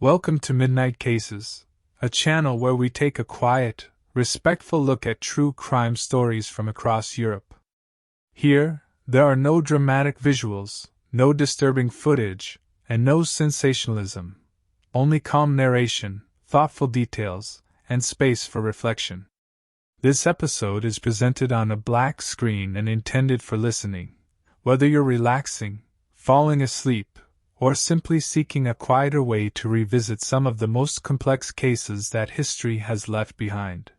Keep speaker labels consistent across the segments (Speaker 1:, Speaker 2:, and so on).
Speaker 1: Welcome to Midnight Cases, a channel where we take a quiet, respectful look at true crime stories from across Europe. Here, there are no dramatic visuals, no disturbing footage, and no sensationalism. Only calm narration, thoughtful details, and space for reflection. This episode is presented on a black screen and intended for listening, whether you're relaxing, falling asleep, or simply seeking a quieter way to revisit some of the most complex cases that history has left behind.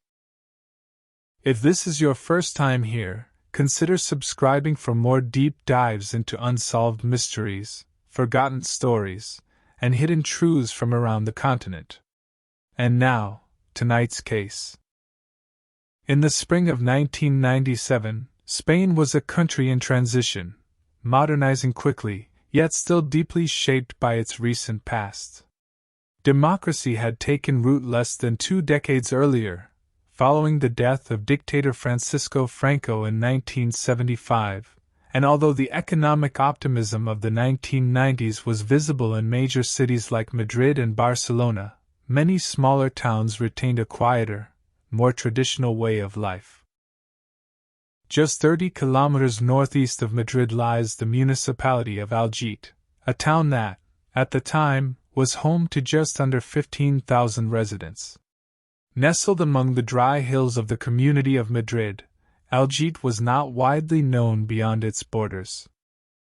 Speaker 1: If this is your first time here, consider subscribing for more deep dives into unsolved mysteries, forgotten stories, and hidden truths from around the continent. And now, tonight's case. In the spring of 1997, Spain was a country in transition, modernizing quickly, yet still deeply shaped by its recent past. Democracy had taken root less than 2 decades earlier, following the death of dictator Francisco Franco in 1975, and although the economic optimism of the 1990s was visible in major cities like Madrid and Barcelona, many smaller towns retained a quieter, more traditional way of life. Just 30 kilometers northeast of Madrid lies the municipality of Algete, a town that, at the time, was home to just under 15,000 residents. Nestled among the dry hills of the community of Madrid, Algete was not widely known beyond its borders.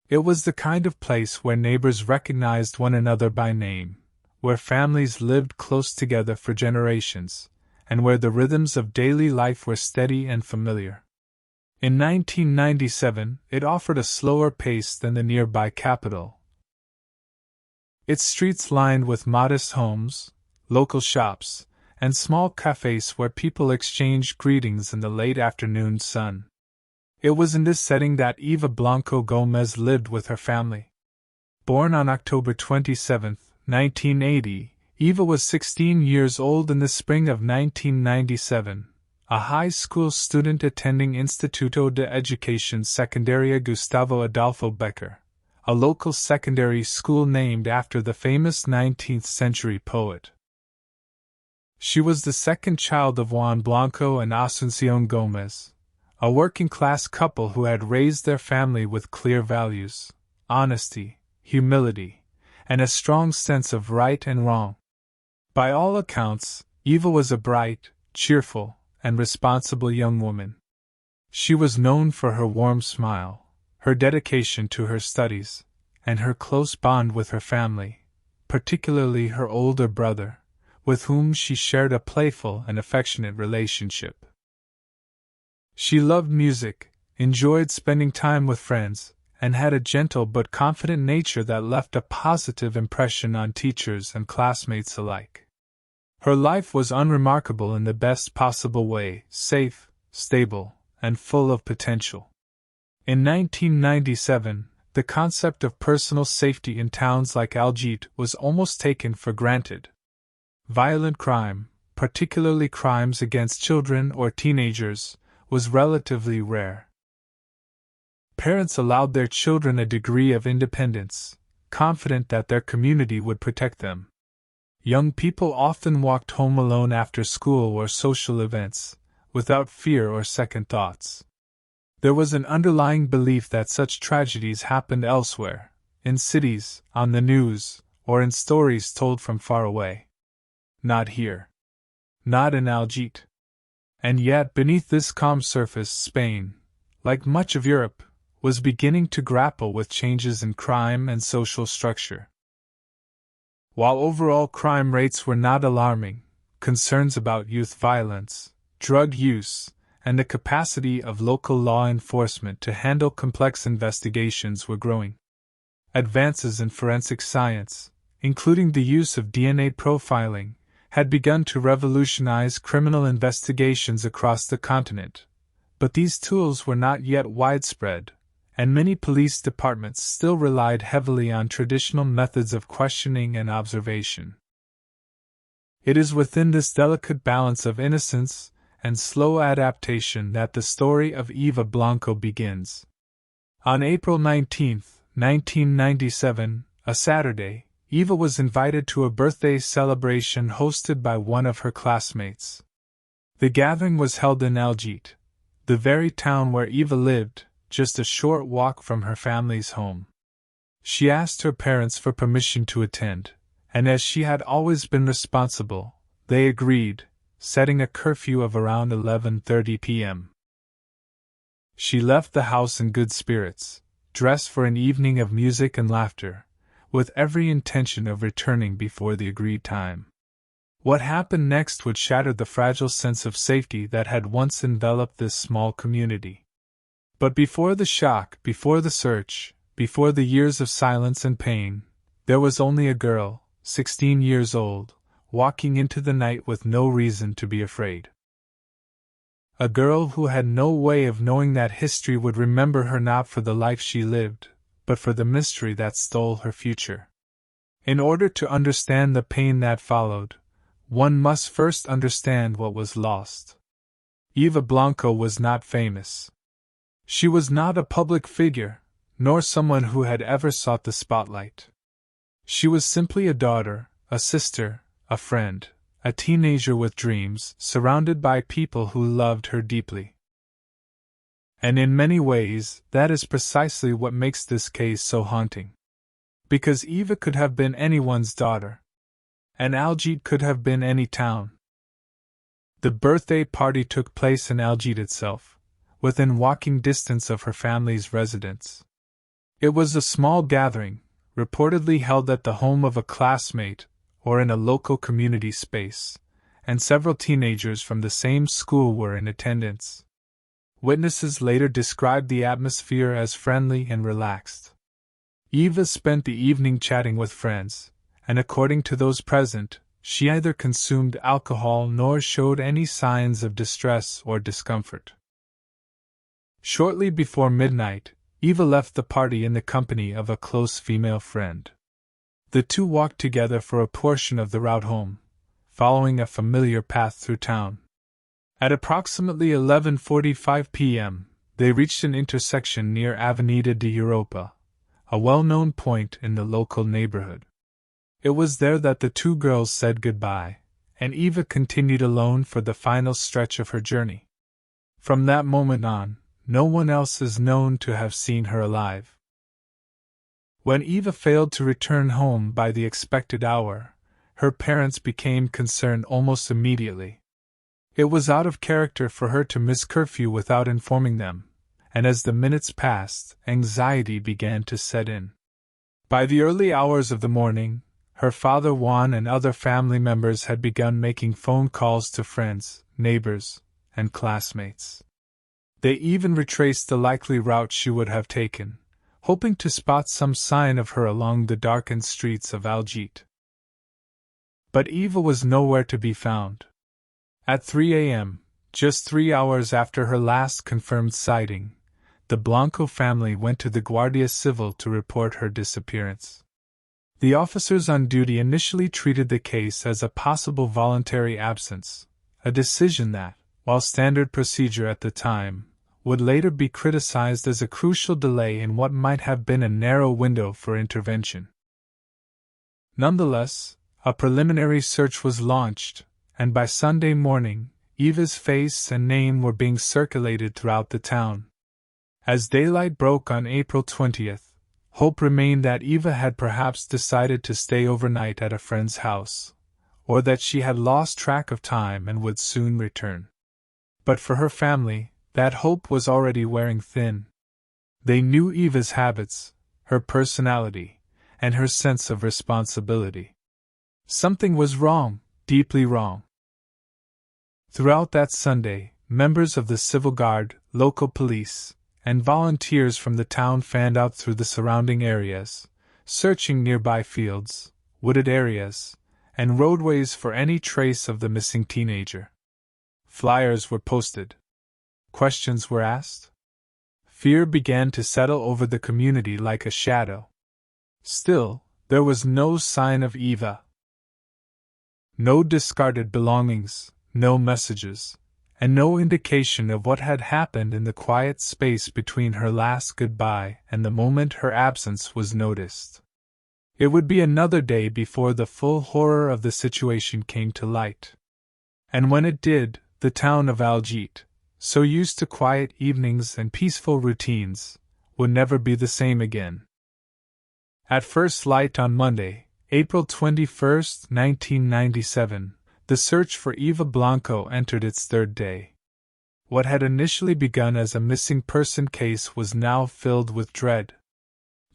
Speaker 1: It was the kind of place where neighbors recognized one another by name, where families lived close together for generations, and where the rhythms of daily life were steady and familiar. In 1997, it offered a slower pace than the nearby capital. Its streets lined with modest homes, local shops, and small cafes where people exchanged greetings in the late afternoon sun. It was in this setting that Eva Blanco Gomez lived with her family. Born on October 27, 1980, Eva was 16 years old in the spring of 1997. A high school student attending Instituto de Educación Secundaria Gustavo Adolfo Becker, a local secondary school named after the famous 19th-century poet. She was the second child of Juan Blanco and Asunción Gómez, a working-class couple who had raised their family with clear values, honesty, humility, and a strong sense of right and wrong. By all accounts, Eva was a bright, cheerful, and responsible young woman. She was known for her warm smile, her dedication to her studies, and her close bond with her family, particularly her older brother, with whom she shared a playful and affectionate relationship. She loved music, enjoyed spending time with friends, and had a gentle but confident nature that left a positive impression on teachers and classmates alike. Her life was unremarkable in the best possible way, safe, stable, and full of potential. In 1997, the concept of personal safety in towns like Algete was almost taken for granted. Violent crime, particularly crimes against children or teenagers, was relatively rare. Parents allowed their children a degree of independence, confident that their community would protect them. Young people often walked home alone after school or social events, without fear or second thoughts. There was an underlying belief that such tragedies happened elsewhere, in cities, on the news, or in stories told from far away. Not here. Not in Algete. And yet, beneath this calm surface, Spain, like much of Europe, was beginning to grapple with changes in crime and social structure. While overall crime rates were not alarming, concerns about youth violence, drug use, and the capacity of local law enforcement to handle complex investigations were growing. Advances in forensic science, including the use of DNA profiling, had begun to revolutionize criminal investigations across the continent, but these tools were not yet widespread, and many police departments still relied heavily on traditional methods of questioning and observation. It is within this delicate balance of innocence and slow adaptation that the story of Eva Blanco begins. On April 19, 1997, a Saturday, Eva was invited to a birthday celebration hosted by one of her classmates. The gathering was held in Algete, the very town where Eva lived, just a short walk from her family's home. She asked her parents for permission to attend, and as she had always been responsible, they agreed, setting a curfew of around 11:30 p.m. She left the house in good spirits, dressed for an evening of music and laughter, with every intention of returning before the agreed time. What happened next would shatter the fragile sense of safety that had once enveloped this small community. But before the shock, before the search, before the years of silence and pain, there was only a girl, 16 years old, walking into the night with no reason to be afraid. A girl who had no way of knowing that history would remember her not for the life she lived, but for the mystery that stole her future. In order to understand the pain that followed, one must first understand what was lost. Eva Blanco was not famous. She was not a public figure, nor someone who had ever sought the spotlight. She was simply a daughter, a sister, a friend, a teenager with dreams, surrounded by people who loved her deeply. And in many ways, that is precisely what makes this case so haunting. Because Eva could have been anyone's daughter. And Algete could have been any town. The birthday party took place in Algete itself, within walking distance of her family's residence. It was a small gathering, reportedly held at the home of a classmate or in a local community space, and several teenagers from the same school were in attendance. Witnesses later described the atmosphere as friendly and relaxed. Eva spent the evening chatting with friends, and according to those present, she neither consumed alcohol nor showed any signs of distress or discomfort. Shortly before midnight, Eva left the party in the company of a close female friend. The two walked together for a portion of the route home, following a familiar path through town. At approximately 11:45 p.m., they reached an intersection near Avenida de Europa, a well-known point in the local neighborhood. It was there that the two girls said goodbye, and Eva continued alone for the final stretch of her journey. From that moment on, no one else is known to have seen her alive. When Eva failed to return home by the expected hour, her parents became concerned almost immediately. It was out of character for her to miss curfew without informing them, and as the minutes passed, anxiety began to set in. By the early hours of the morning, her father Juan and other family members had begun making phone calls to friends, neighbors, and classmates. They even retraced the likely route she would have taken, hoping to spot some sign of her along the darkened streets of Algete. But Eva was nowhere to be found. At 3 a.m., just 3 hours after her last confirmed sighting, the Blanco family went to the Guardia Civil to report her disappearance. The officers on duty initially treated the case as a possible voluntary absence, a decision that, while standard procedure at the time, would later be criticized as a crucial delay in what might have been a narrow window for intervention. Nonetheless, a preliminary search was launched, and by Sunday morning, Eva's face and name were being circulated throughout the town. As daylight broke on April 20th, hope remained that Eva had perhaps decided to stay overnight at a friend's house, or that she had lost track of time and would soon return. But for her family, that hope was already wearing thin. They knew Eva's habits, her personality, and her sense of responsibility. Something was wrong, deeply wrong. Throughout that Sunday, members of the Civil Guard, local police, and volunteers from the town fanned out through the surrounding areas, searching nearby fields, wooded areas, and roadways for any trace of the missing teenager. Flyers were posted. Questions were asked. Fear began to settle over the community like a shadow. Still, there was no sign of Eva. No discarded belongings, no messages, and no indication of what had happened in the quiet space between her last goodbye and the moment her absence was noticed. It would be another day before the full horror of the situation came to light. And when it did, the town of Algete, so used to quiet evenings and peaceful routines, would never be the same again. At first light on Monday, April 21, 1997, the search for Eva Blanco entered its third day. What had initially begun as a missing person case was now filled with dread.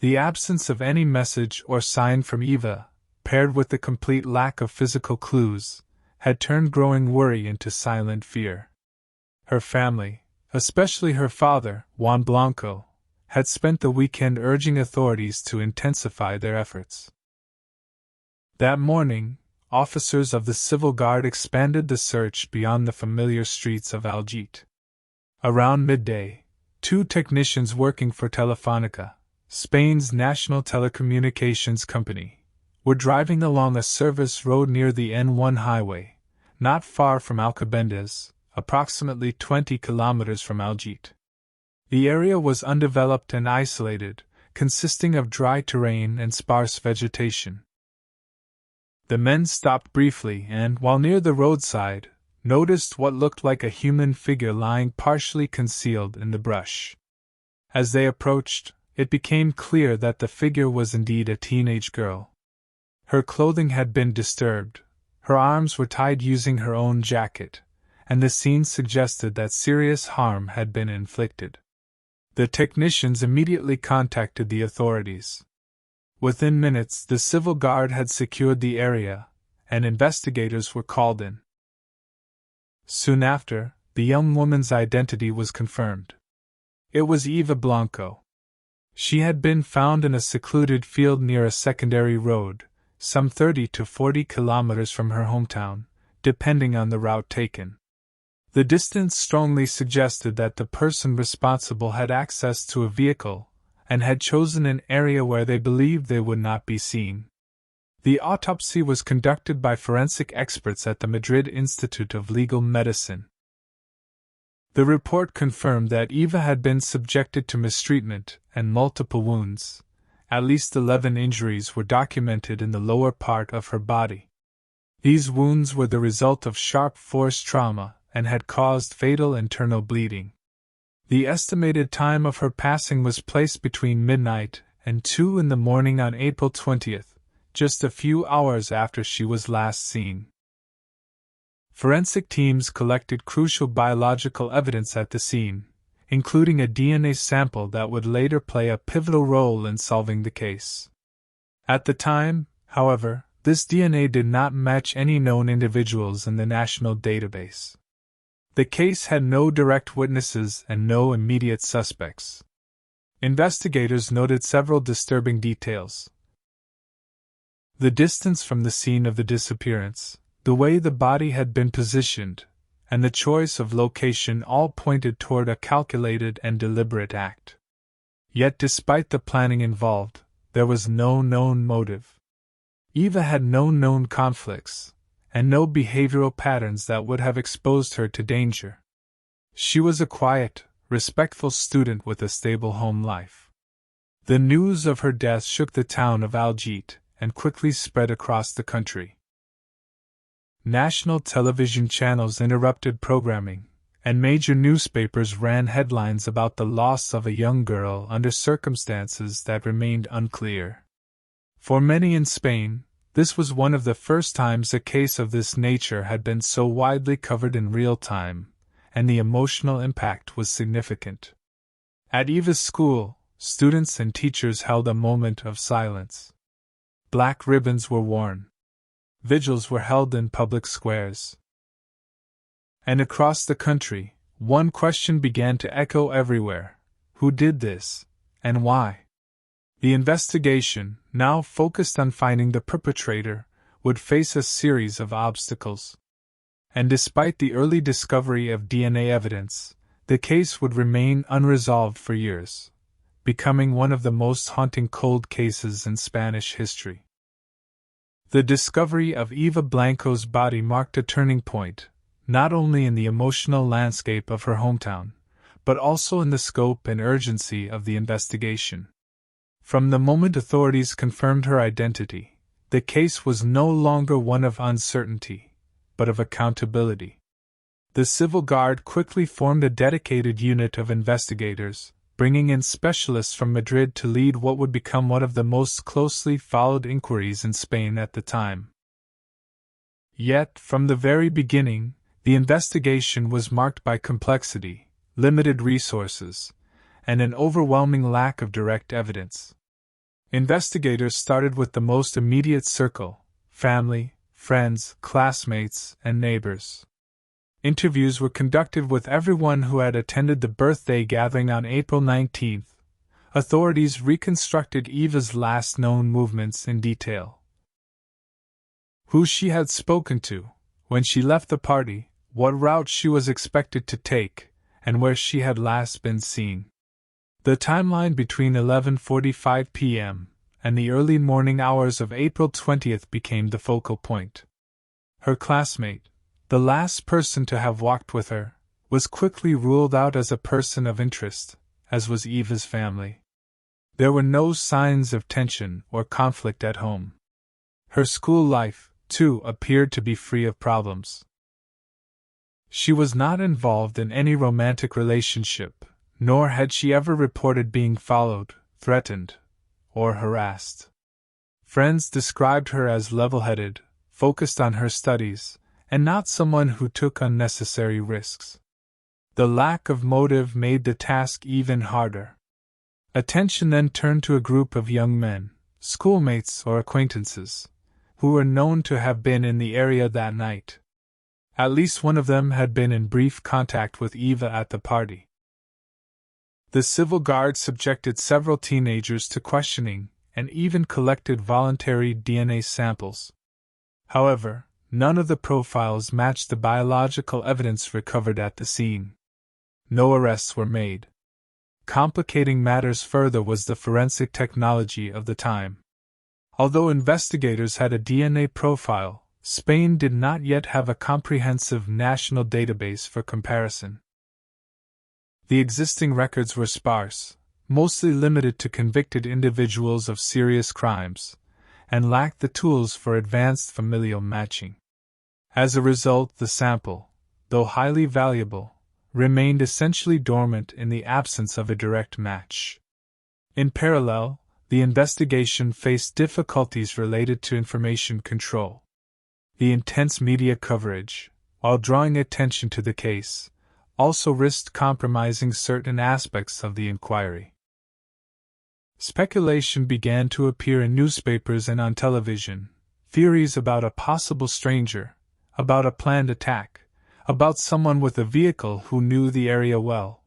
Speaker 1: The absence of any message or sign from Eva, paired with the complete lack of physical clues, had turned growing worry into silent fear. Her family, especially her father, Juan Blanco, had spent the weekend urging authorities to intensify their efforts. That morning, officers of the Civil Guard expanded the search beyond the familiar streets of Algete. Around midday, 2 technicians working for Telefónica, Spain's national telecommunications company, were driving along a service road near the N1 highway, not far from Alcobendas, approximately 20 kilometers from Algete. The area was undeveloped and isolated, consisting of dry terrain and sparse vegetation. The men stopped briefly and, while near the roadside, noticed what looked like a human figure lying partially concealed in the brush. As they approached, it became clear that the figure was indeed a teenage girl. Her clothing had been disturbed, her arms were tied using her own jacket, and the scene suggested that serious harm had been inflicted. The technicians immediately contacted the authorities. Within minutes, the Civil Guard had secured the area, and investigators were called in. Soon after, the young woman's identity was confirmed. It was Eva Blanco. She had been found in a secluded field near a secondary road, some 30 to 40 kilometers from her hometown, depending on the route taken. The distance strongly suggested that the person responsible had access to a vehicle and had chosen an area where they believed they would not be seen. The autopsy was conducted by forensic experts at the Madrid Institute of Legal Medicine. The report confirmed that Eva had been subjected to mistreatment and multiple wounds. At least 11 injuries were documented in the lower part of her body. These wounds were the result of sharp force trauma and had caused fatal internal bleeding. The estimated time of her passing was placed between midnight and 2 in the morning on April 20th, just a few hours after she was last seen. Forensic teams collected crucial biological evidence at the scene, including a DNA sample that would later play a pivotal role in solving the case. At the time, however, this DNA did not match any known individuals in the national database. The case had no direct witnesses and no immediate suspects. Investigators noted several disturbing details. The distance from the scene of the disappearance, the way the body had been positioned, and the choice of location all pointed toward a calculated and deliberate act. Yet despite the planning involved, there was no known motive. Eva had no known conflicts, and no behavioral patterns that would have exposed her to danger. She was a quiet, respectful student with a stable home life. The news of her death shook the town of Algete and quickly spread across the country. National television channels interrupted programming, and major newspapers ran headlines about the loss of a young girl under circumstances that remained unclear. For many in Spain, this was one of the first times a case of this nature had been so widely covered in real time, and the emotional impact was significant. At Eva's school, students and teachers held a moment of silence. Black ribbons were worn. Vigils were held in public squares. And across the country, one question began to echo everywhere: who did this, and why? The investigation, now focused on finding the perpetrator, would face a series of obstacles. And despite the early discovery of DNA evidence, the case would remain unresolved for years, becoming one of the most haunting cold cases in Spanish history. The discovery of Eva Blanco's body marked a turning point, not only in the emotional landscape of her hometown, but also in the scope and urgency of the investigation. From the moment authorities confirmed her identity, the case was no longer one of uncertainty, but of accountability. The Civil Guard quickly formed a dedicated unit of investigators, bringing in specialists from Madrid to lead what would become one of the most closely followed inquiries in Spain at the time. Yet, from the very beginning, the investigation was marked by complexity, limited resources, and an overwhelming lack of direct evidence. Investigators started with the most immediate circle: family, friends, classmates, and neighbors. Interviews were conducted with everyone who had attended the birthday gathering on April 19th. Authorities reconstructed Eva's last known movements in detail. Who she had spoken to, when she left the party, what route she was expected to take, and where she had last been seen. The timeline between 11:45 p.m. and the early morning hours of April 20th became the focal point. Her classmate, the last person to have walked with her, was quickly ruled out as a person of interest, as was Eva's family. There were no signs of tension or conflict at home. Her school life, too, appeared to be free of problems. She was not involved in any romantic relationship, nor had she ever reported being followed, threatened, or harassed. Friends described her as level-headed, focused on her studies, and not someone who took unnecessary risks. The lack of motive made the task even harder. Attention then turned to a group of young men, schoolmates or acquaintances, who were known to have been in the area that night. At least one of them had been in brief contact with Eva at the party. The Civil Guard subjected several teenagers to questioning and even collected voluntary DNA samples. However, none of the profiles matched the biological evidence recovered at the scene. No arrests were made. Complicating matters further was the forensic technology of the time. Although investigators had a DNA profile, Spain did not yet have a comprehensive national database for comparison. The existing records were sparse, mostly limited to convicted individuals of serious crimes, and lacked the tools for advanced familial matching. As a result, the sample, though highly valuable, remained essentially dormant in the absence of a direct match. In parallel, the investigation faced difficulties related to information control. The intense media coverage, while drawing attention to the case, also risked compromising certain aspects of the inquiry. Speculation began to appear in newspapers and on television, theories about a possible stranger, about a planned attack, about someone with a vehicle who knew the area well.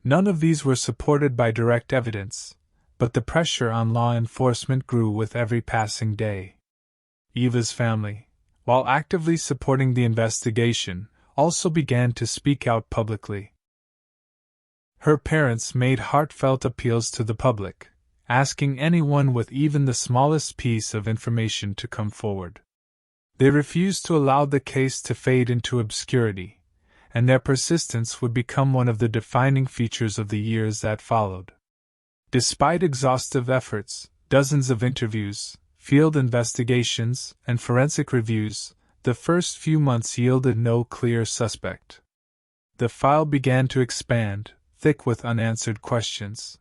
Speaker 1: None of these were supported by direct evidence, but the pressure on law enforcement grew with every passing day. Eva's family, while actively supporting the investigation, also began to speak out publicly. Her parents made heartfelt appeals to the public, asking anyone with even the smallest piece of information to come forward. They refused to allow the case to fade into obscurity, and their persistence would become one of the defining features of the years that followed. Despite exhaustive efforts, dozens of interviews, field investigations, and forensic reviews, the first few months yielded no clear suspect. The file began to expand, thick with unanswered questions.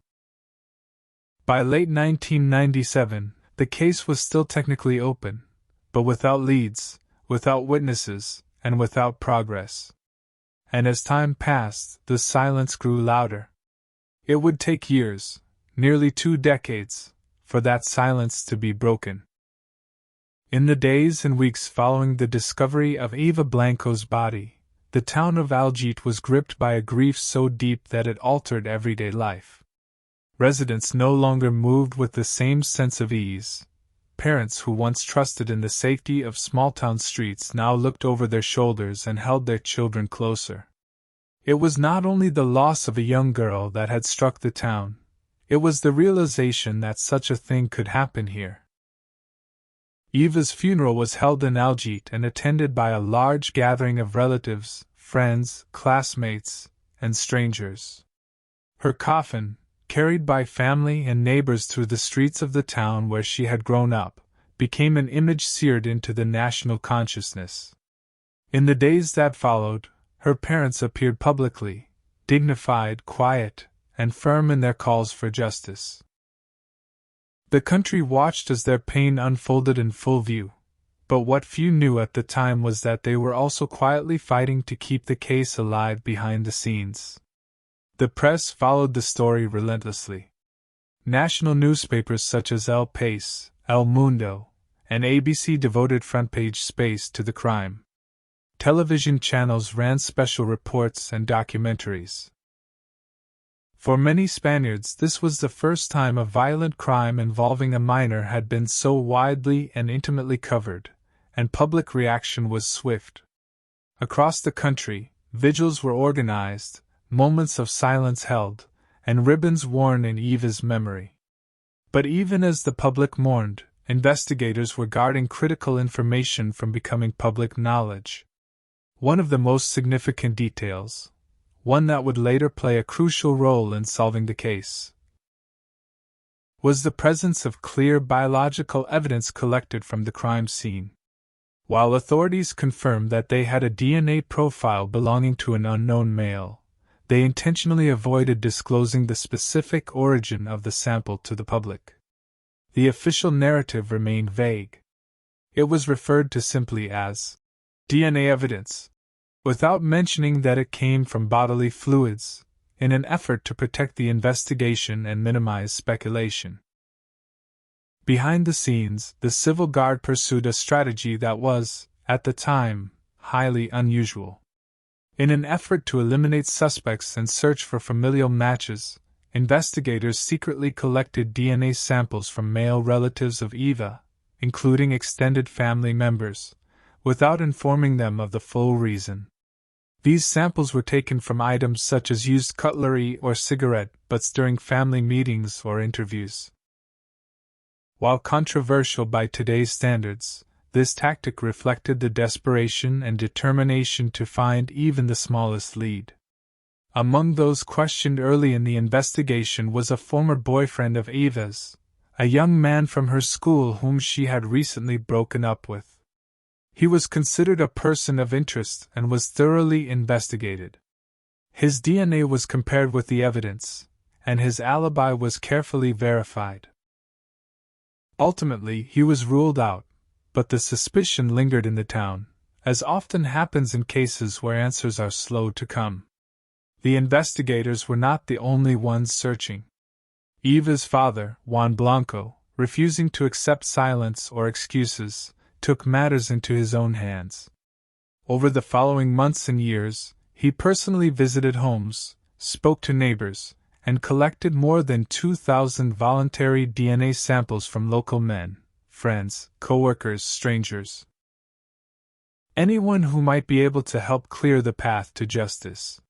Speaker 1: By late 1997, the case was still technically open, but without leads, without witnesses, and without progress. And as time passed, the silence grew louder. It would take years, nearly 2 decades, for that silence to be broken. In the days and weeks following the discovery of Eva Blanco's body, the town of Algete was gripped by a grief so deep that it altered everyday life. Residents no longer moved with the same sense of ease. Parents who once trusted in the safety of small-town streets now looked over their shoulders and held their children closer. It was not only the loss of a young girl that had struck the town, it was the realization that such a thing could happen here. Eva's funeral was held in Algete and attended by a large gathering of relatives, friends, classmates, and strangers. Her coffin, carried by family and neighbors through the streets of the town where she had grown up, became an image seared into the national consciousness. In the days that followed, her parents appeared publicly, dignified, quiet, and firm in their calls for justice. The country watched as their pain unfolded in full view, but what few knew at the time was that they were also quietly fighting to keep the case alive behind the scenes. The press followed the story relentlessly. National newspapers such as El País, El Mundo, and ABC devoted front-page space to the crime. Television channels ran special reports and documentaries. For many Spaniards, this was the first time a violent crime involving a minor had been so widely and intimately covered, and public reaction was swift. Across the country, vigils were organized, moments of silence held, and ribbons worn in Eva's memory. But even as the public mourned, investigators were guarding critical information from becoming public knowledge. One of the most significant details, one that would later play a crucial role in solving the case, was the presence of clear biological evidence collected from the crime scene. While authorities confirmed that they had a DNA profile belonging to an unknown male, they intentionally avoided disclosing the specific origin of the sample to the public. The official narrative remained vague. It was referred to simply as DNA evidence, without mentioning that it came from bodily fluids, in an effort to protect the investigation and minimize speculation. Behind the scenes, the Civil Guard pursued a strategy that was, at the time, highly unusual. In an effort to eliminate suspects and search for familial matches, investigators secretly collected DNA samples from male relatives of Eva, including extended family members, without informing them of the full reason. These samples were taken from items such as used cutlery or cigarette butts during family meetings or interviews. While controversial by today's standards, this tactic reflected the desperation and determination to find even the smallest lead. Among those questioned early in the investigation was a former boyfriend of Eva's, a young man from her school whom she had recently broken up with. He was considered a person of interest and was thoroughly investigated. His DNA was compared with the evidence, and his alibi was carefully verified. Ultimately, he was ruled out, but the suspicion lingered in the town, as often happens in cases where answers are slow to come. The investigators were not the only ones searching. Eva's father, Juan Blanco, refusing to accept silence or excuses, took matters into his own hands. Over the following months and years, he personally visited homes, spoke to neighbors, and collected more than 2,000 voluntary DNA samples from local men, friends, co-workers, strangers. Anyone who might be able to help clear the path to justice.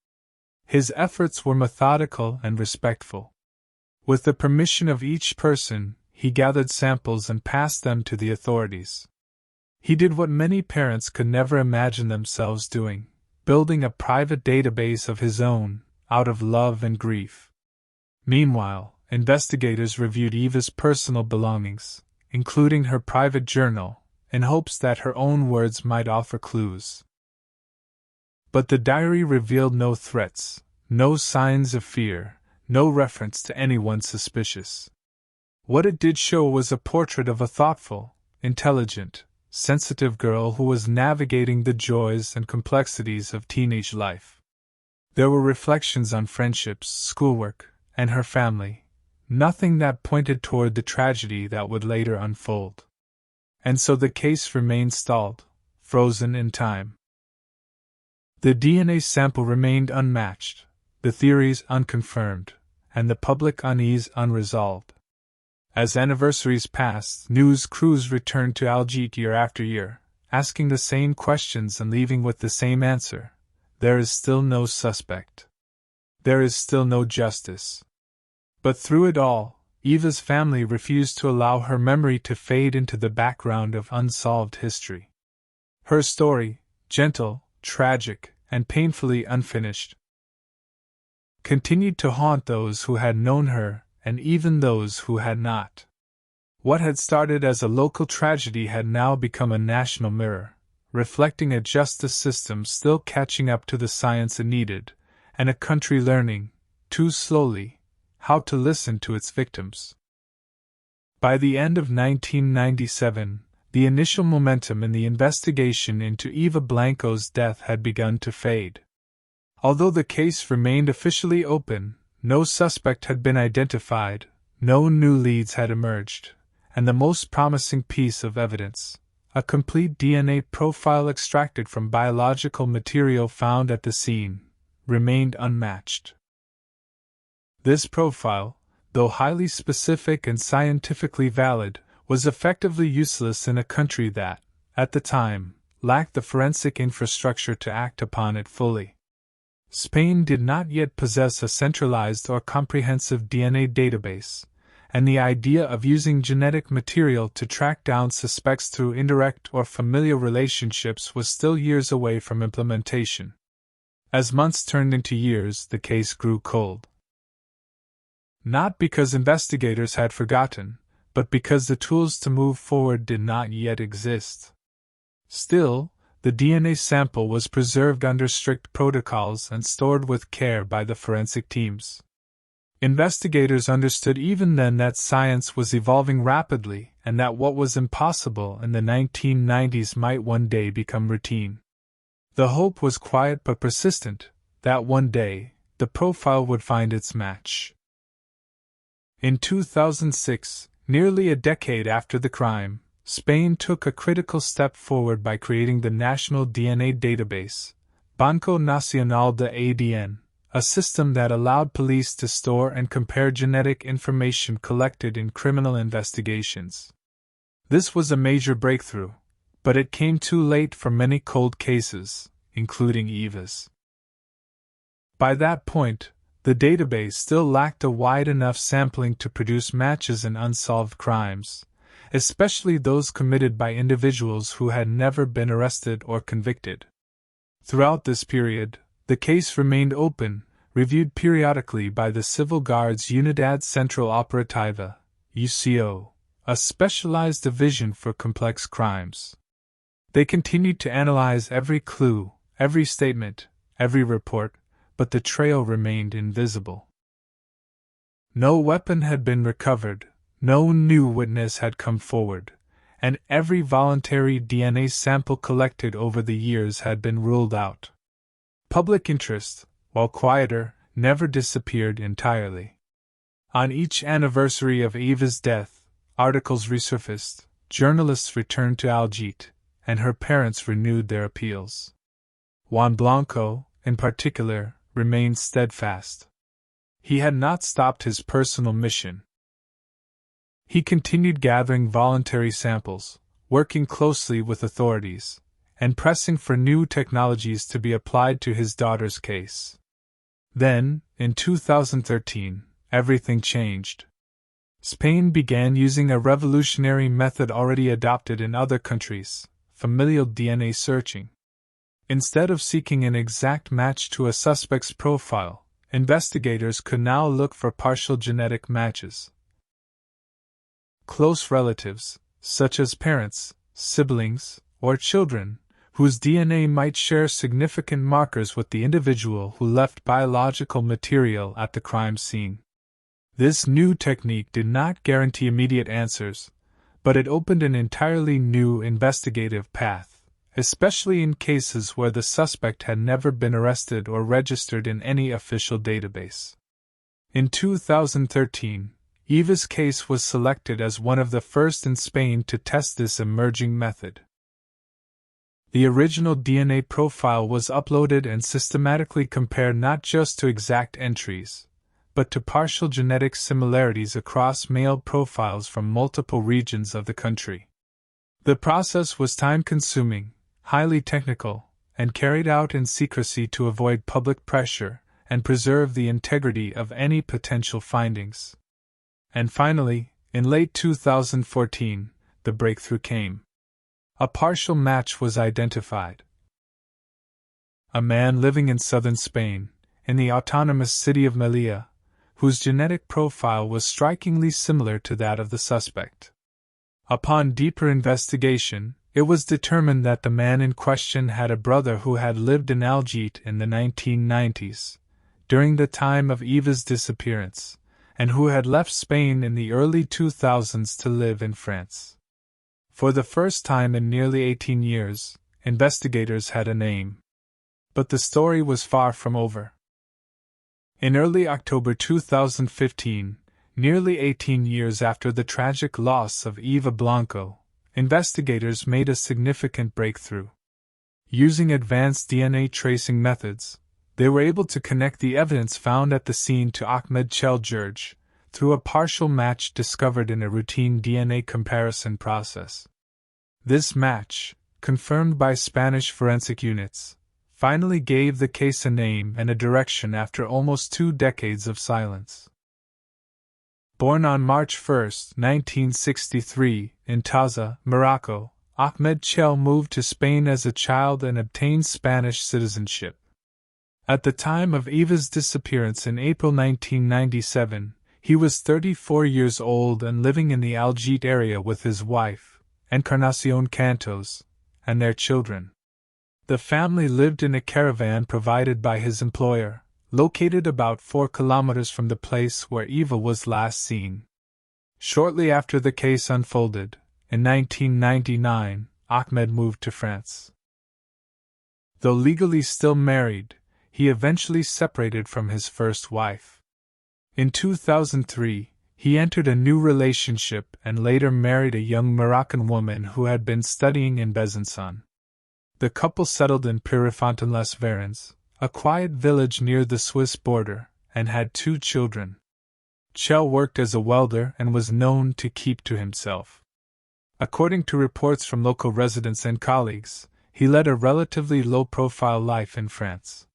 Speaker 1: His efforts were methodical and respectful. With the permission of each person, he gathered samples and passed them to the authorities. He did what many parents could never imagine themselves doing, building a private database of his own, out of love and grief. Meanwhile, investigators reviewed Eva's personal belongings, including her private journal, in hopes that her own words might offer clues. But the diary revealed no threats, no signs of fear, no reference to anyone suspicious. What it did show was a portrait of a thoughtful, intelligent, sensitive girl who was navigating the joys and complexities of teenage life. There were reflections on friendships, schoolwork, and her family, nothing that pointed toward the tragedy that would later unfold. And so the case remained stalled, frozen in time. The DNA sample remained unmatched, the theories unconfirmed, and the public unease unresolved. As anniversaries passed, news crews returned to Algete year after year, asking the same questions and leaving with the same answer: there is still no suspect. There is still no justice. But through it all, Eva's family refused to allow her memory to fade into the background of unsolved history. Her story, gentle, tragic, and painfully unfinished, continued to haunt those who had known her and even those who had not. What had started as a local tragedy had now become a national mirror, reflecting a justice system still catching up to the science it needed, and a country learning, too slowly, how to listen to its victims. By the end of 1997, the initial momentum in the investigation into Eva Blanco's death had begun to fade. Although the case remained officially open, no suspect had been identified, no new leads had emerged, and the most promising piece of evidence, a complete DNA profile extracted from biological material found at the scene, remained unmatched. This profile, though highly specific and scientifically valid, was effectively useless in a country that, at the time, lacked the forensic infrastructure to act upon it fully. Spain did not yet possess a centralized or comprehensive DNA database, and the idea of using genetic material to track down suspects through indirect or familial relationships was still years away from implementation. As months turned into years, the case grew cold. Not because investigators had forgotten, but because the tools to move forward did not yet exist. Still, the DNA sample was preserved under strict protocols and stored with care by the forensic teams. Investigators understood even then that science was evolving rapidly and that what was impossible in the 1990s might one day become routine. The hope was quiet but persistent, that one day, the profile would find its match. In 2006, nearly a decade after the crime, Spain took a critical step forward by creating the National DNA Database, Banco Nacional de ADN, a system that allowed police to store and compare genetic information collected in criminal investigations. This was a major breakthrough, but it came too late for many cold cases, including Eva's. By that point, the database still lacked a wide enough sampling to produce matches in unsolved crimes, especially those committed by individuals who had never been arrested or convicted. Throughout this period, the case remained open, reviewed periodically by the Civil Guard's Unidad Central Operativa, UCO, a specialized division for complex crimes. They continued to analyze every clue, every statement, every report, but the trail remained invisible. No weapon had been recovered, no new witness had come forward, and every voluntary DNA sample collected over the years had been ruled out. Public interest, while quieter, never disappeared entirely. On each anniversary of Eva's death, articles resurfaced, journalists returned to Algete, and her parents renewed their appeals. Juan Blanco, in particular, remained steadfast. He had not stopped his personal mission. He continued gathering voluntary samples, working closely with authorities, and pressing for new technologies to be applied to his daughter's case. Then, in 2013, everything changed. Spain began using a revolutionary method already adopted in other countries, familial DNA searching. Instead of seeking an exact match to a suspect's profile, investigators could now look for partial genetic matches. Close relatives, such as parents, siblings, or children, whose DNA might share significant markers with the individual who left biological material at the crime scene. This new technique did not guarantee immediate answers, but it opened an entirely new investigative path, especially in cases where the suspect had never been arrested or registered in any official database. In 2013, Eva's case was selected as one of the first in Spain to test this emerging method. The original DNA profile was uploaded and systematically compared not just to exact entries, but to partial genetic similarities across male profiles from multiple regions of the country. The process was time-consuming, highly technical, and carried out in secrecy to avoid public pressure and preserve the integrity of any potential findings. And finally, in late 2014, the breakthrough came. A partial match was identified. A man living in southern Spain, in the autonomous city of Melilla, whose genetic profile was strikingly similar to that of the suspect. Upon deeper investigation, it was determined that the man in question had a brother who had lived in Algete in the 1990s, during the time of Eva's disappearance, and who had left Spain in the early 2000s to live in France. For the first time in nearly 18 years, investigators had a name. But the story was far from over. In early October 2015, nearly 18 years after the tragic loss of Eva Blanco, investigators made a significant breakthrough. Using advanced DNA tracing methods, they were able to connect the evidence found at the scene to Ahmed Chelgerge through a partial match discovered in a routine DNA comparison process. This match, confirmed by Spanish forensic units, finally gave the case a name and a direction after almost 2 decades of silence. Born on March 1, 1963, in Taza, Morocco, Ahmed Chel moved to Spain as a child and obtained Spanish citizenship. At the time of Eva's disappearance in April 1997, he was 34 years old and living in the Algete area with his wife, Encarnacion Cantos, and their children. The family lived in a caravan provided by his employer, located about 4 kilometers from the place where Eva was last seen. Shortly after the case unfolded, in 1999, Ahmed moved to France. Though legally still married, he eventually separated from his first wife. In 2003, he entered a new relationship and later married a young Moroccan woman who had been studying in Besançon. The couple settled in Pirifontaine-les-Varens, a quiet village near the Swiss border, and had 2 children. Chel worked as a welder and was known to keep to himself. According to reports from local residents and colleagues, he led a relatively low-profile life in France.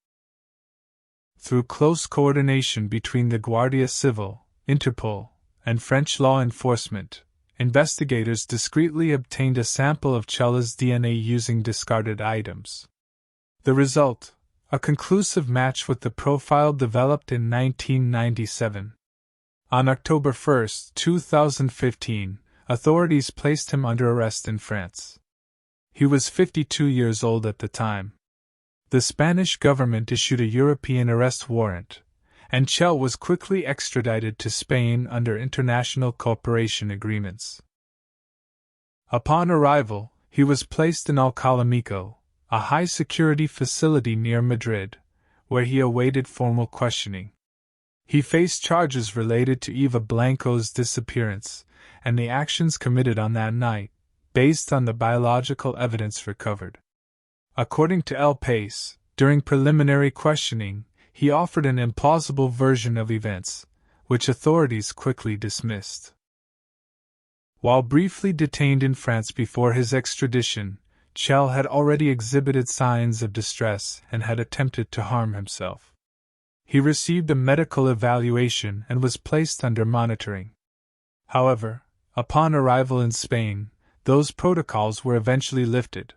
Speaker 1: Through close coordination between the Guardia Civil, Interpol, and French law enforcement, investigators discreetly obtained a sample of Chel's DNA using discarded items. The result, a conclusive match with the profile developed in 1997. On October 1, 2015, authorities placed him under arrest in France. He was 52 years old at the time. The Spanish government issued a European arrest warrant, and Chel was quickly extradited to Spain under international cooperation agreements. Upon arrival, he was placed in Alcalamico, a high-security facility near Madrid, where he awaited formal questioning. He faced charges related to Eva Blanco's disappearance and the actions committed on that night, based on the biological evidence recovered. According to El País, during preliminary questioning, he offered an implausible version of events, which authorities quickly dismissed. While briefly detained in France before his extradition, Chel had already exhibited signs of distress and had attempted to harm himself. He received a medical evaluation and was placed under monitoring. However, upon arrival in Spain, those protocols were eventually lifted.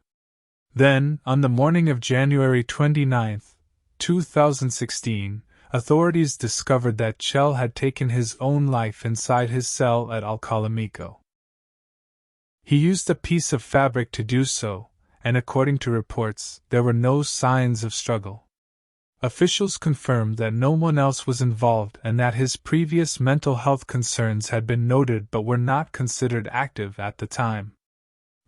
Speaker 1: Then, on the morning of January 29, 2016, authorities discovered that Chel had taken his own life inside his cell at Alcalamico. He used a piece of fabric to do so, and according to reports, there were no signs of struggle. Officials confirmed that no one else was involved and that his previous mental health concerns had been noted but were not considered active at the time.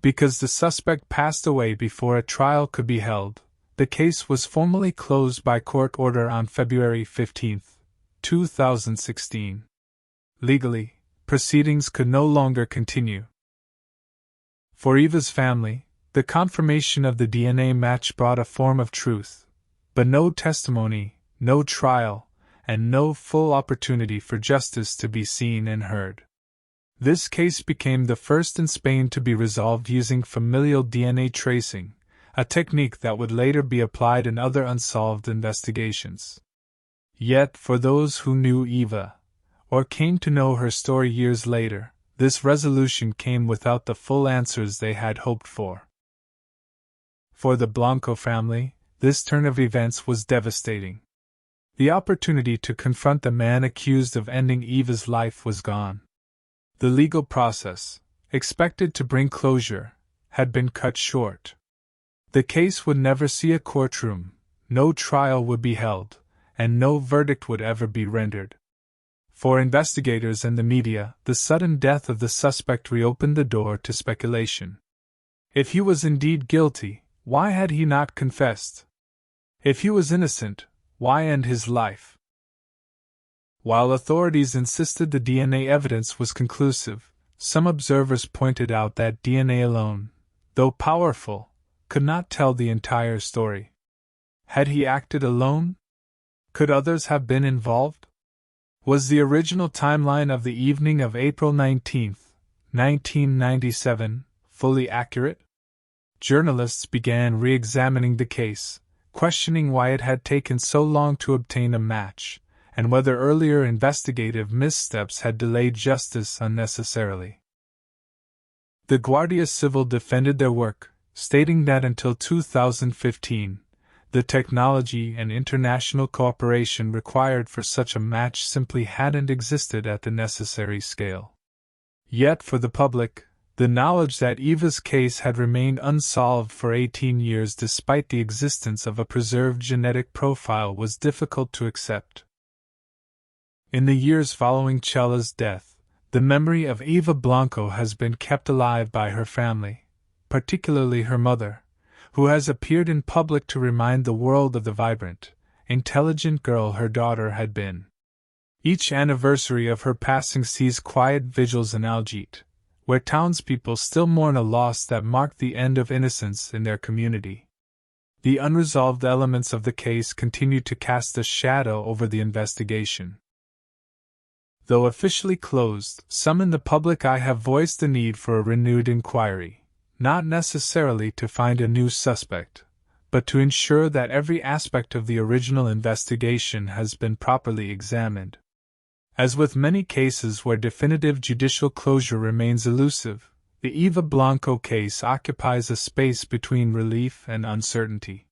Speaker 1: Because the suspect passed away before a trial could be held, the case was formally closed by court order on February 15, 2016. Legally, proceedings could no longer continue. For Eva's family, the confirmation of the DNA match brought a form of truth, but no testimony, no trial, and no full opportunity for justice to be seen and heard. This case became the first in Spain to be resolved using familial DNA tracing, a technique that would later be applied in other unsolved investigations. Yet, for those who knew Eva, or came to know her story years later, this resolution came without the full answers they had hoped for. For the Blanco family, this turn of events was devastating. The opportunity to confront the man accused of ending Eva's life was gone. The legal process, expected to bring closure, had been cut short. The case would never see a courtroom, no trial would be held, and no verdict would ever be rendered. For investigators and the media, the sudden death of the suspect reopened the door to speculation. If he was indeed guilty, why had he not confessed? If he was innocent, why end his life? While authorities insisted the DNA evidence was conclusive, some observers pointed out that DNA alone, though powerful, could not tell the entire story. Had he acted alone? Could others have been involved? Was the original timeline of the evening of April 19, 1997, fully accurate? Journalists began re-examining the case, questioning why it had taken so long to obtain a match, and whether earlier investigative missteps had delayed justice unnecessarily. The Guardia Civil defended their work, stating that until 2015, the technology and international cooperation required for such a match simply hadn't existed at the necessary scale. Yet for the public, the knowledge that Eva's case had remained unsolved for 18 years despite the existence of a preserved genetic profile was difficult to accept. In the years following Chella's death, the memory of Eva Blanco has been kept alive by her family, particularly her mother, who has appeared in public to remind the world of the vibrant, intelligent girl her daughter had been. Each anniversary of her passing sees quiet vigils in Algete, where townspeople still mourn a loss that marked the end of innocence in their community. The unresolved elements of the case continue to cast a shadow over the investigation. Though officially closed, some in the public eye have voiced the need for a renewed inquiry, not necessarily to find a new suspect, but to ensure that every aspect of the original investigation has been properly examined. As with many cases where definitive judicial closure remains elusive, the Eva Blanco case occupies a space between relief and uncertainty.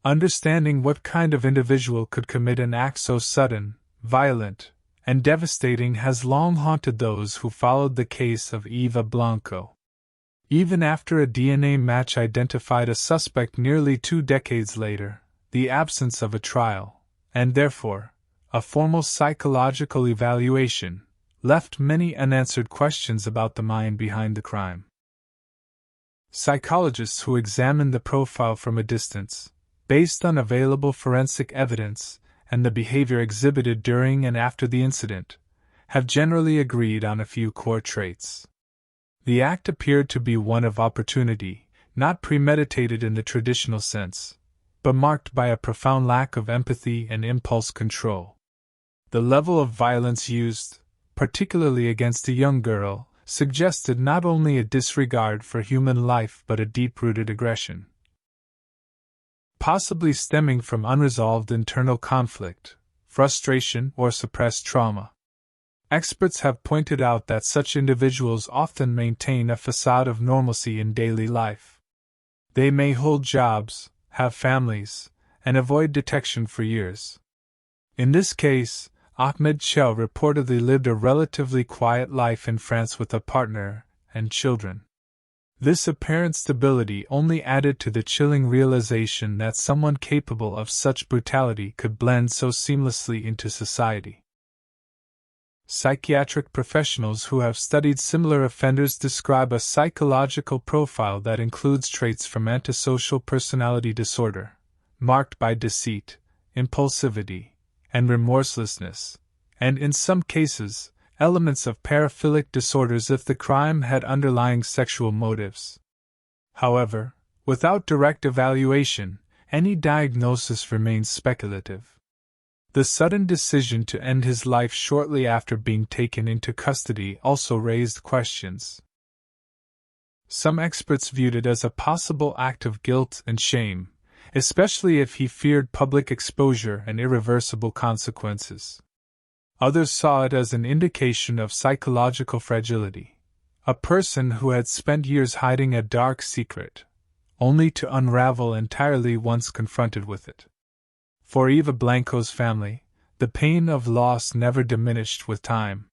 Speaker 1: Understanding what kind of individual could commit an act so sudden, violent, and devastating has long haunted those who followed the case of Eva Blanco. Even after a DNA match identified a suspect nearly 2 decades later, the absence of a trial, and therefore, a formal psychological evaluation, left many unanswered questions about the mind behind the crime. Psychologists who examined the profile from a distance, based on available forensic evidence and the behavior exhibited during and after the incident, have generally agreed on a few core traits. The act appeared to be one of opportunity, not premeditated in the traditional sense, but marked by a profound lack of empathy and impulse control. The level of violence used, particularly against a young girl, suggested not only a disregard for human life but a deep-rooted aggression, possibly stemming from unresolved internal conflict, frustration, or suppressed trauma. Experts have pointed out that such individuals often maintain a facade of normalcy in daily life. They may hold jobs, have families, and avoid detection for years. In this case, Ahmed Chell reportedly lived a relatively quiet life in France with a partner and children. This apparent stability only added to the chilling realization that someone capable of such brutality could blend so seamlessly into society. Psychiatric professionals who have studied similar offenders describe a psychological profile that includes traits from antisocial personality disorder, marked by deceit, impulsivity, and remorselessness, and in some cases, elements of paraphilic disorders if the crime had underlying sexual motives. However, without direct evaluation, any diagnosis remains speculative. The sudden decision to end his life shortly after being taken into custody also raised questions. Some experts viewed it as a possible act of guilt and shame, especially if he feared public exposure and irreversible consequences. Others saw it as an indication of psychological fragility, a person who had spent years hiding a dark secret, only to unravel entirely once confronted with it. For Eva Blanco's family, the pain of loss never diminished with time.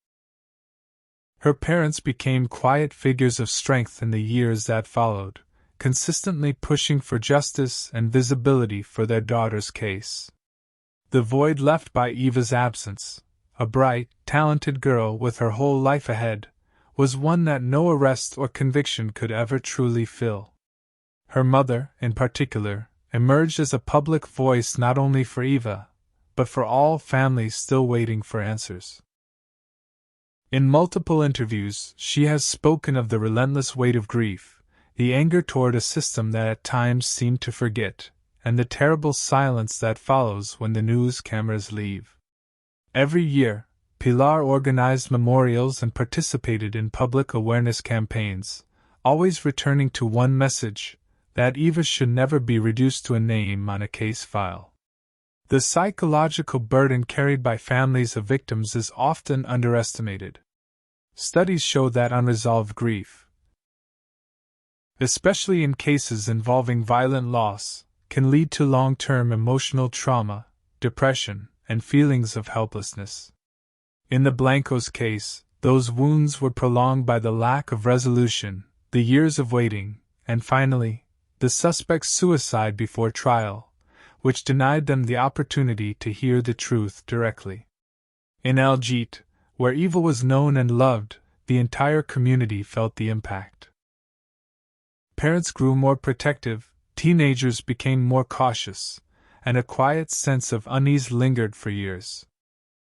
Speaker 1: Her parents became quiet figures of strength in the years that followed, consistently pushing for justice and visibility for their daughter's case. The void left by Eva's absence, a bright, talented girl with her whole life ahead, was one that no arrest or conviction could ever truly fill. Her mother, in particular, emerged as a public voice not only for Eva, but for all families still waiting for answers. In multiple interviews, she has spoken of the relentless weight of grief, the anger toward a system that at times seemed to forget, and the terrible silence that follows when the news cameras leave. Every year, Pilar organized memorials and participated in public awareness campaigns, always returning to one message: that Eva should never be reduced to a name on a case file. The psychological burden carried by families of victims is often underestimated. Studies show that unresolved grief, especially in cases involving violent loss, can lead to long-term emotional trauma, depression, and feelings of helplessness. In the Blanco's case, those wounds were prolonged by the lack of resolution, the years of waiting, and finally, the suspect's suicide before trial, which denied them the opportunity to hear the truth directly. In Algete, where Eva was known and loved, the entire community felt the impact. Parents grew more protective, teenagers became more cautious, and a quiet sense of unease lingered for years.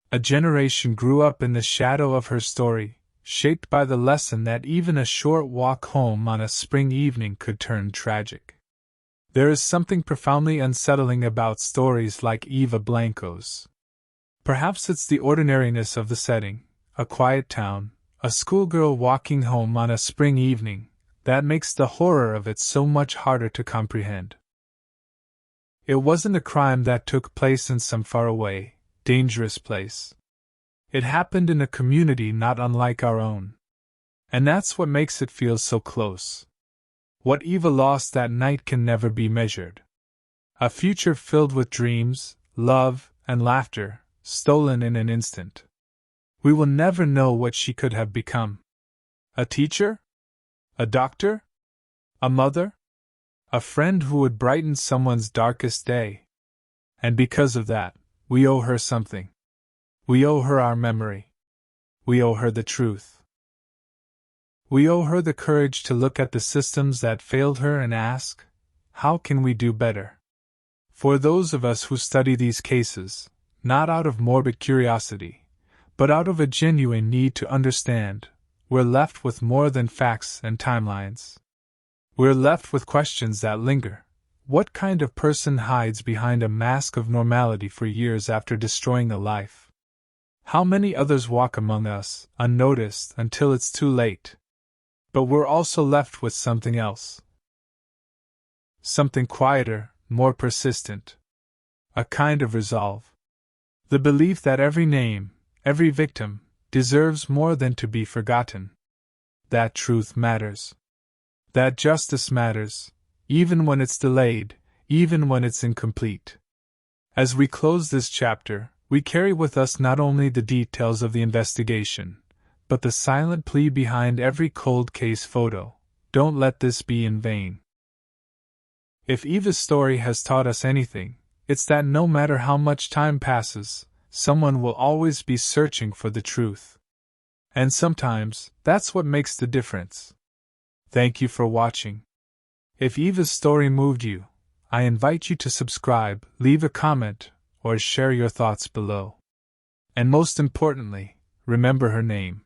Speaker 1: A generation grew up in the shadow of her story, shaped by the lesson that even a short walk home on a spring evening could turn tragic. There is something profoundly unsettling about stories like Eva Blanco's. Perhaps it's the ordinariness of the setting, a quiet town, a schoolgirl walking home on a spring evening, that makes the horror of it so much harder to comprehend. It wasn't a crime that took place in some faraway, dangerous place. It happened in a community not unlike our own. And that's what makes it feel so close. What Eva lost that night can never be measured. A future filled with dreams, love, and laughter, stolen in an instant. We will never know what she could have become. A teacher? A doctor? A mother? A friend who would brighten someone's darkest day. And because of that, we owe her something. We owe her our memory. We owe her the truth. We owe her the courage to look at the systems that failed her and ask, how can we do better? For those of us who study these cases, not out of morbid curiosity, but out of a genuine need to understand, we're left with more than facts and timelines. We're left with questions that linger. What kind of person hides behind a mask of normality for years after destroying a life? How many others walk among us, unnoticed, until it's too late? But we're also left with something else. Something quieter, more persistent. A kind of resolve. The belief that every name, every victim, deserves more than to be forgotten. That truth matters. That justice matters, even when it's delayed, even when it's incomplete. As we close this chapter, we carry with us not only the details of the investigation, but the silent plea behind every cold case photo: don't let this be in vain. If Eva's story has taught us anything, it's that no matter how much time passes, someone will always be searching for the truth. And sometimes, that's what makes the difference. Thank you for watching. If Eva's story moved you, I invite you to subscribe, leave a comment, or share your thoughts below. And most importantly, remember her name.